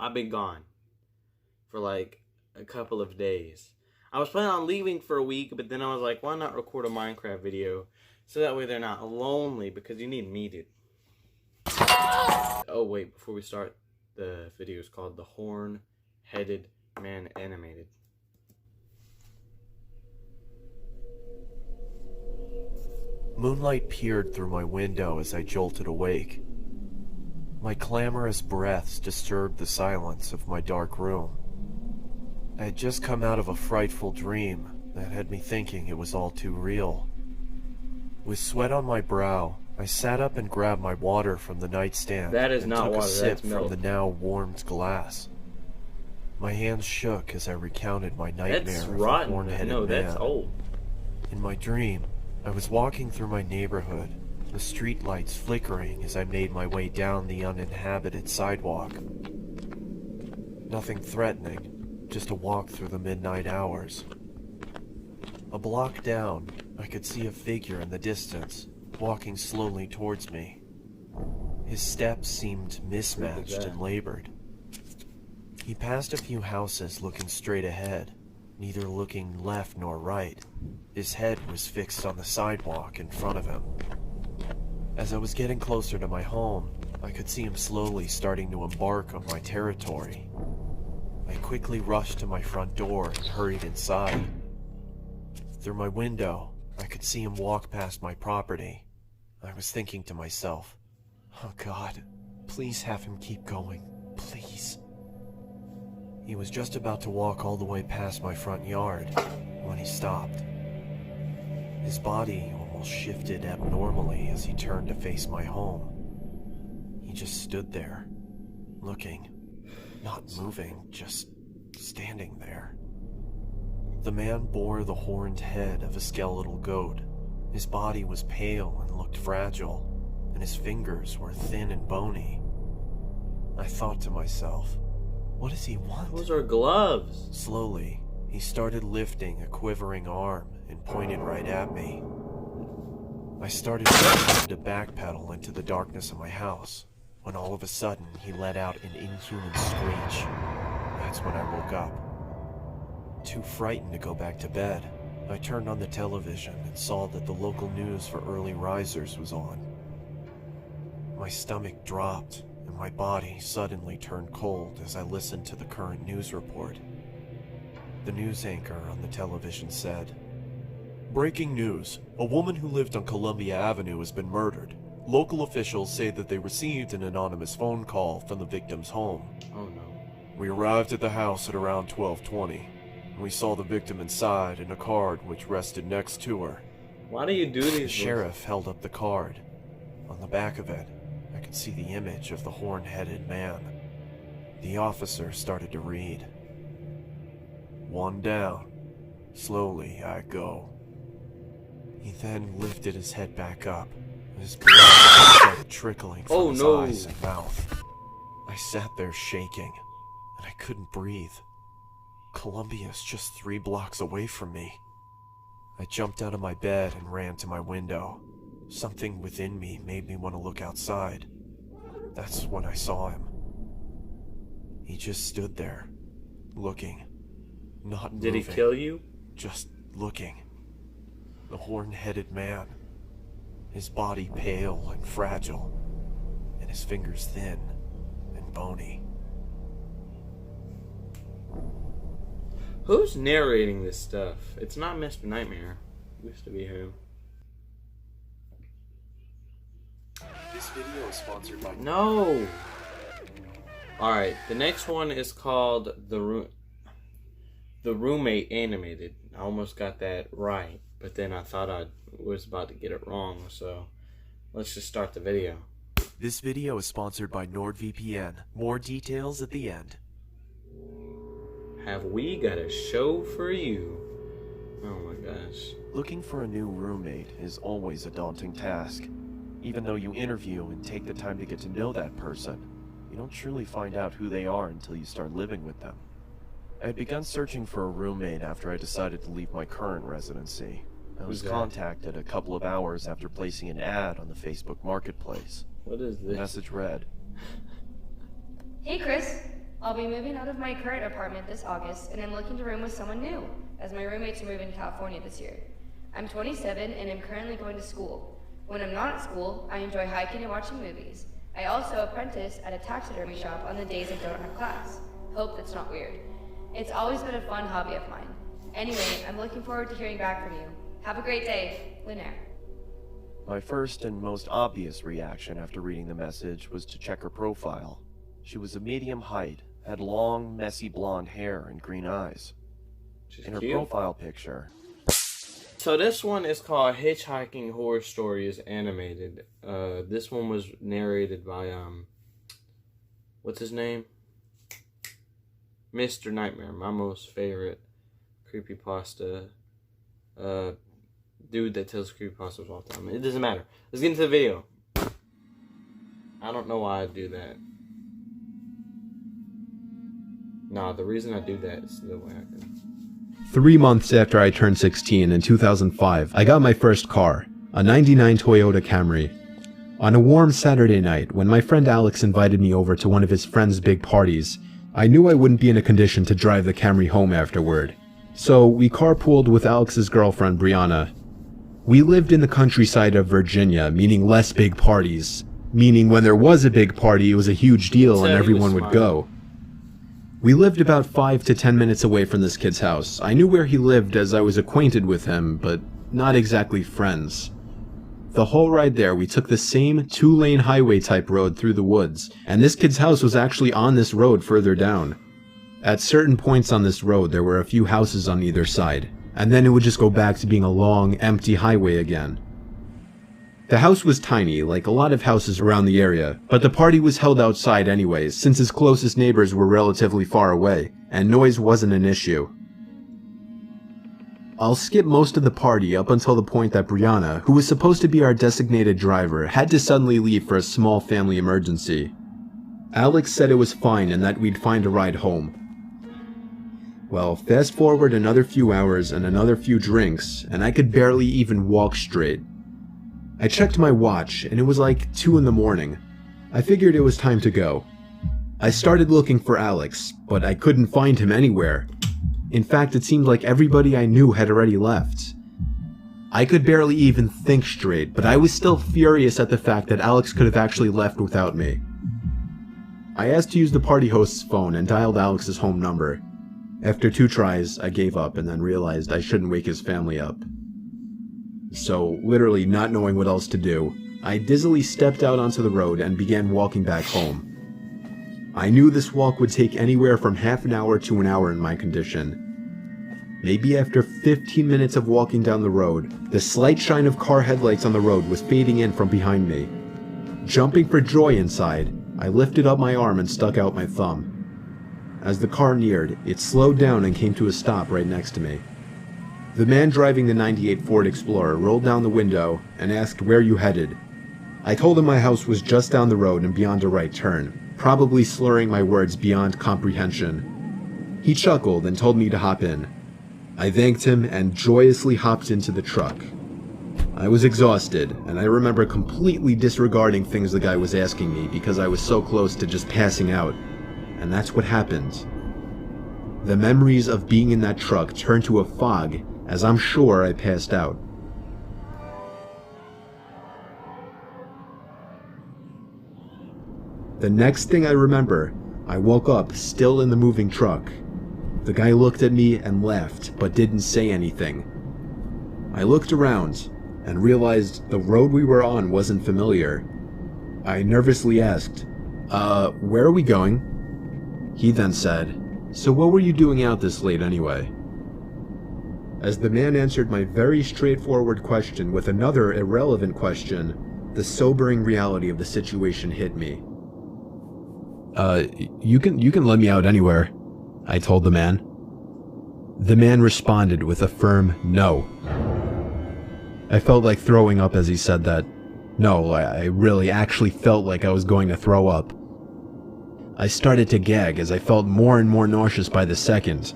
I've been gone for like a couple of days. I was planning on leaving for a week, but then I was like, why not record a Minecraft video? So that way they're not lonely, because you need me to... Oh wait, before we start, the video is called The Horn-Headed Man Animated. Moonlight peered through my window as I jolted awake. My clamorous breaths disturbed the silence of my dark room. I had just come out of a frightful dream that had me thinking it was all too real. With sweat on my brow, I sat up and grabbed my water from the nightstand That is and not took water, a sip that's milk. from the now warmed glass. My hands shook as I recounted my nightmare That's of the rotten. horn-headed No, man. that's old. In my dream, I was walking through my neighborhood, the street lights flickering as I made my way down the uninhabited sidewalk. Nothing threatening, just a walk through the midnight hours. A block down, I could see a figure in the distance, walking slowly towards me. His steps seemed mismatched and labored. He passed a few houses looking straight ahead, neither looking left nor right. His head was fixed on the sidewalk in front of him. As I was getting closer to my home, I could see him slowly starting to embark on my territory. I quickly rushed to my front door and hurried inside. Through my window, I could see him walk past my property. I was thinking to myself, oh God, please have him keep going, please. He was just about to walk all the way past my front yard when he stopped. His body almost shifted abnormally as he turned to face my home. He just stood there, looking, not moving, just standing there. The man bore the horned head of a skeletal goat. His body was pale and looked fragile, and his fingers were thin and bony. I thought to myself, what does he want? Those are gloves. Slowly, he started lifting a quivering arm and pointed right at me. I started to backpedal into the darkness of my house, when all of a sudden he let out an inhuman screech. That's when I woke up. Too frightened to go back to bed, I turned on the television and saw that the local news for early risers was on. My stomach dropped, and my body suddenly turned cold as I listened to the current news report. The news anchor on the television said, "Breaking news. A woman who lived on Columbia Avenue has been murdered. Local officials say that they received an anonymous phone call from the victim's home. Oh no. We arrived at the house at around 12:20. We saw the victim inside and a card which rested next to her. Why do you do these? The sheriff held up the card. On the back of it, I could see the image of the horn-headed man. The officer started to read. One down. Slowly I go. He then lifted his head back up. His blood started trickling from his eyes and mouth. I sat there shaking, and I couldn't breathe. Columbia's just 3 blocks away from me. I jumped out of my bed and ran to my window. Something within me made me want to look outside. That's when I saw him. He just stood there, looking, not moving. Did he kill you? Just looking. The horn-headed man. His body pale and fragile, and his fingers thin and bony. Who's narrating this stuff? It's not Mr. Nightmare. It used to be him. This video is sponsored by... No! Alright, the next one is called The Roommate Animated. I almost got that right, but then I thought I was about to get it wrong, so let's just start the video. This video is sponsored by NordVPN. More details at the end. Have we got a show for you? Oh my gosh. Looking for a new roommate is always a daunting task. Even though you interview and take the time to get to know that person, you don't truly find out who they are until you start living with them. I had begun searching for a roommate after I decided to leave my current residency. I was contacted a couple of hours after placing an ad on the Facebook Marketplace. What is The this? message read, Hey Chris, I'll be moving out of my current apartment this August, and I'm looking to room with someone new, as my roommates are moving to California this year. I'm 27 and am currently going to school. When I'm not at school, I enjoy hiking and watching movies. I also apprentice at a taxidermy shop on the days I don't have class. Hope that's not weird. It's always been a fun hobby of mine. Anyway, I'm looking forward to hearing back from you. Have a great day, Linaire. My first and most obvious reaction after reading the message was to check her profile. She was a medium height, had long, messy blonde hair and green eyes. In her profile picture. So this one is called Hitchhiking Horror Stories Animated. This one was narrated by, what's his name? Mr. Nightmare, my most favorite creepypasta dude that tells creepypastas all the time. It doesn't matter. Let's get into the video. I don't know why I do that. Nah, the reason I do that is the way I can. 3 months after I turned 16 in 2005, I got my first car, a '99 Toyota Camry. On a warm Saturday night, when my friend Alex invited me over to one of his friend's big parties, I knew I wouldn't be in a condition to drive the Camry home afterward. So we carpooled with Alex's girlfriend, Brianna. We lived in the countryside of Virginia, meaning less big parties. Meaning when there was a big party, it was a huge deal and everyone would go. We lived about 5 to 10 minutes away from this kid's house. I knew where he lived as I was acquainted with him, but not exactly friends. The whole ride there, we took the same 2-lane highway type road through the woods, and this kid's house was actually on this road further down. At certain points on this road, there were a few houses on either side, and then it would just go back to being a long, empty highway again. The house was tiny, like a lot of houses around the area, but the party was held outside anyways, since his closest neighbors were relatively far away, and noise wasn't an issue. I'll skip most of the party up until the point that Brianna, who was supposed to be our designated driver, had to suddenly leave for a small family emergency. Alex said it was fine and that we'd find a ride home. Well, fast forward another few hours and another few drinks, and I could barely even walk straight. I checked my watch, and it was like 2 in the morning. I figured it was time to go. I started looking for Alex, but I couldn't find him anywhere. In fact, it seemed like everybody I knew had already left. I could barely even think straight, but I was still furious at the fact that Alex could have actually left without me. I asked to use the party host's phone and dialed Alex's home number. After 2 tries, I gave up and then realized I shouldn't wake his family up. So, literally not knowing what else to do, I dizzily stepped out onto the road and began walking back home. I knew this walk would take anywhere from half an hour to an hour in my condition. Maybe after 15 minutes of walking down the road, the slight shine of car headlights on the road was fading in from behind me. Jumping for joy inside, I lifted up my arm and stuck out my thumb. As the car neared, it slowed down and came to a stop right next to me. The man driving the '98 Ford Explorer rolled down the window and asked where you headed. I told him my house was just down the road and beyond a right turn, probably slurring my words beyond comprehension. He chuckled and told me to hop in. I thanked him and joyously hopped into the truck. I was exhausted, and I remember completely disregarding things the guy was asking me because I was so close to just passing out. And that's what happened. The memories of being in that truck turned to a fog, as I'm sure I passed out. The next thing I remember, I woke up still in the moving truck. The guy looked at me and laughed, but didn't say anything. I looked around and realized the road we were on wasn't familiar. I nervously asked, where are we going? He then said, so what were you doing out this late anyway? As the man answered my very straightforward question with another irrelevant question, the sobering reality of the situation hit me. You can let me out anywhere, I told the man. The man responded with a firm no. I felt like throwing up as he said that. No, I really actually felt like I was going to throw up. I started to gag as I felt more and more nauseous by the second.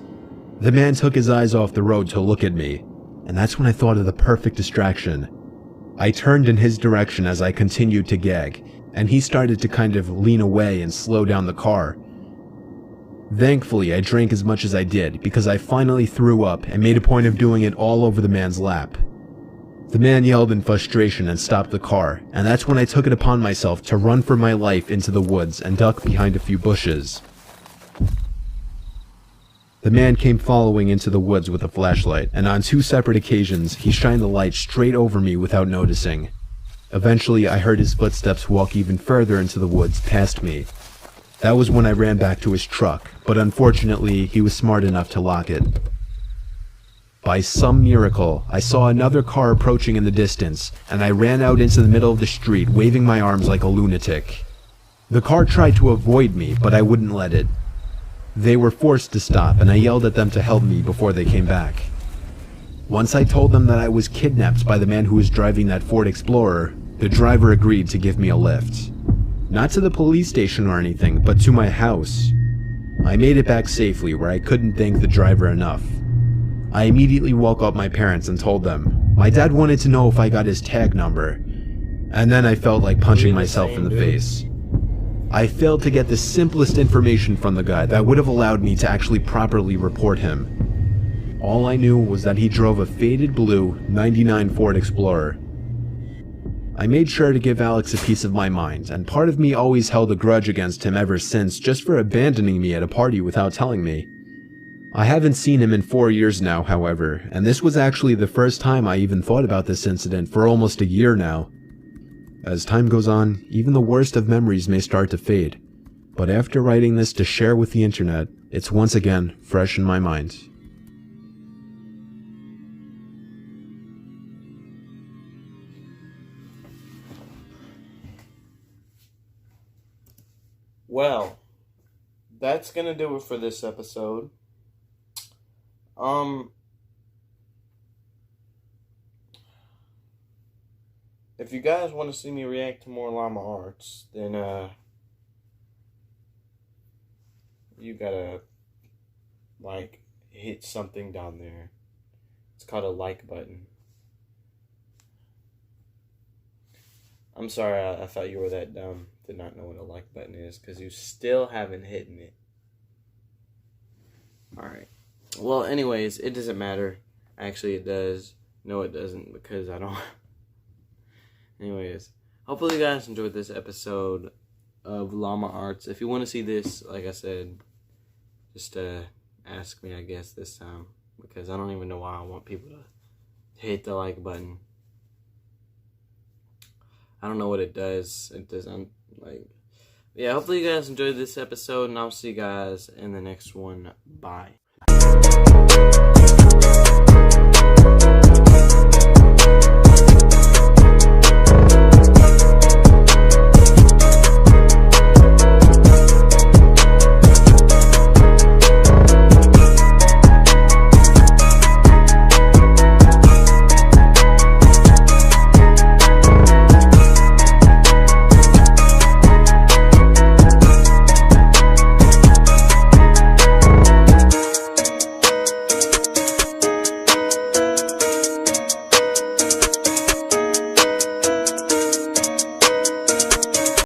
The man took his eyes off the road to look at me, and that's when I thought of the perfect distraction. I turned in his direction as I continued to gag, and he started to kind of lean away and slow down the car. Thankfully, I drank as much as I did because I finally threw up and made a point of doing it all over the man's lap. The man yelled in frustration and stopped the car, and that's when I took it upon myself to run for my life into the woods and duck behind a few bushes. The man came following into the woods with a flashlight, and on 2 separate occasions, he shined the light straight over me without noticing. Eventually, I heard his footsteps walk even further into the woods past me. That was when I ran back to his truck, but unfortunately, he was smart enough to lock it. By some miracle, I saw another car approaching in the distance, and I ran out into the middle of the street, waving my arms like a lunatic. The car tried to avoid me, but I wouldn't let it. They were forced to stop, and I yelled at them to help me before they came back. Once I told them that I was kidnapped by the man who was driving that Ford Explorer, the driver agreed to give me a lift. Not to the police station or anything, but to my house. I made it back safely, where I couldn't thank the driver enough. I immediately woke up my parents and told them. My dad wanted to know if I got his tag number, and then I felt like punching myself in the face. I failed to get the simplest information from the guy that would have allowed me to actually properly report him. All I knew was that he drove a faded blue '99 Ford Explorer. I made sure to give Alex a piece of my mind, and part of me always held a grudge against him ever since just for abandoning me at a party without telling me. I haven't seen him in 4 years now, however, and this was actually the first time I even thought about this incident for almost a year now. As time goes on, even the worst of memories may start to fade, but after writing this to share with the internet, it's once again fresh in my mind. Well, that's gonna do it for this episode. If you guys want to see me react to more Llama Arts, then you gotta hit something down there. It's called a like button. I'm sorry, I thought you were that dumb to not know what a like button is, because you still haven't hit it. Alright. Well, anyways, it doesn't matter. Actually, it does. No, it doesn't, because I don't... Anyways, hopefully you guys enjoyed this episode of Llama Arts. If you want to see this, like I said, just ask me, I guess, this time, because I don't even know why I want people to hit the like button. I don't know what it does. It doesn't, yeah, hopefully you guys enjoyed this episode, and I'll see you guys in the next one. Bye.